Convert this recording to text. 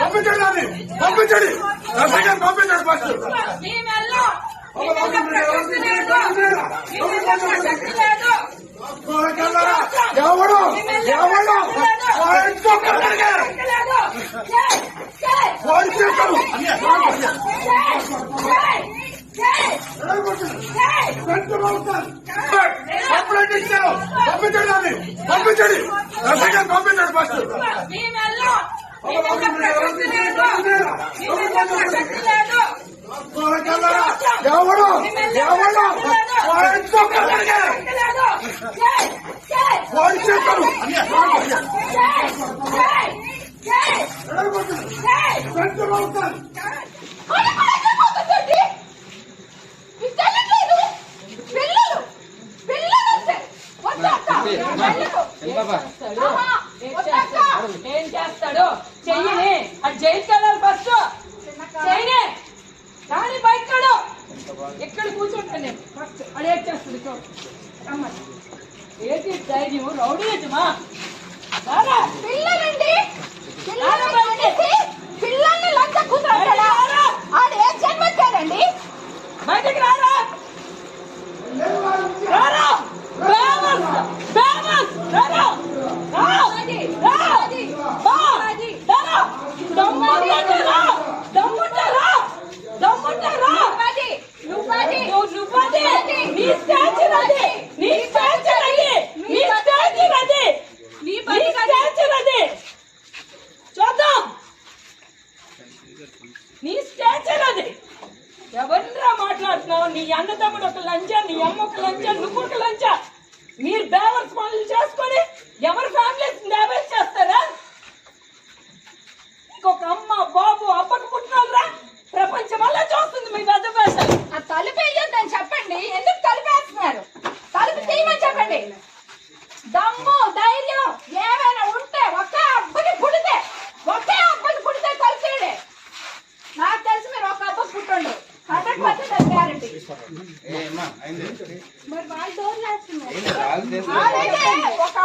పంపించండి పంపించండి పంపించండి ఫస్ట్ ఎవడు ఎవడు కంప్లైంట్ ఇచ్చారు పంపించండి పంపించండి పంపించండి ఫస్ట్ ఎవడు ఎవడు ఏం చేస్తాడు చెయ్యని అది జైలుకి వెళ్ళాలి ఫస్ట్ చేయనే కానీ బయటడు ఎక్కడ కూర్చుంటాను నేను ఫస్ట్ అది ఏం చేస్తుంది చూడమ్మని ఏంటి ధైర్యం రౌడీయజమా పిల్లలండి పిల్లల్ని లంచ కూతురు ఆడు ఏం జన్మచ్చారండి బయటకు రారా రారా ఎవరిరా మాట్లాడుతున్నావు? నీ అన్నదమ్ముడు ఒక లంచా, నీ అమ్మ ఒక లంచా, నువ్వు ఒక లంచా. మీరు బేవర్స్ పనులు చేసుకొని ఎవరి ఫ్యామిలీస్ డ్యామేజ్ చేస్తారా? ఇంకొక అమ్మ బాబు అప్పకు పుట్టినోళ్ళరా ప్రపంచం వల్ల చూస్తుంది మీ పెద్ద భాషలు. ఆ తలుపు వేయొద్దని చెప్పండి. ఎందుకు తలుపు వేస్తున్నారు? తలుపు తీయమని చెప్పండి. దమ్ము ధైర్యం ఏమైనా ఉంటే ఒకే అబ్బకి పుడితే తలుపు తీయడే. నాకు తెలిసి మీరు ఒక అబ్బకి పుట్టండు 100% గ్యారంటీ. మరి వాళ్ళు డోర్లు వేస్తున్నారు. ఒక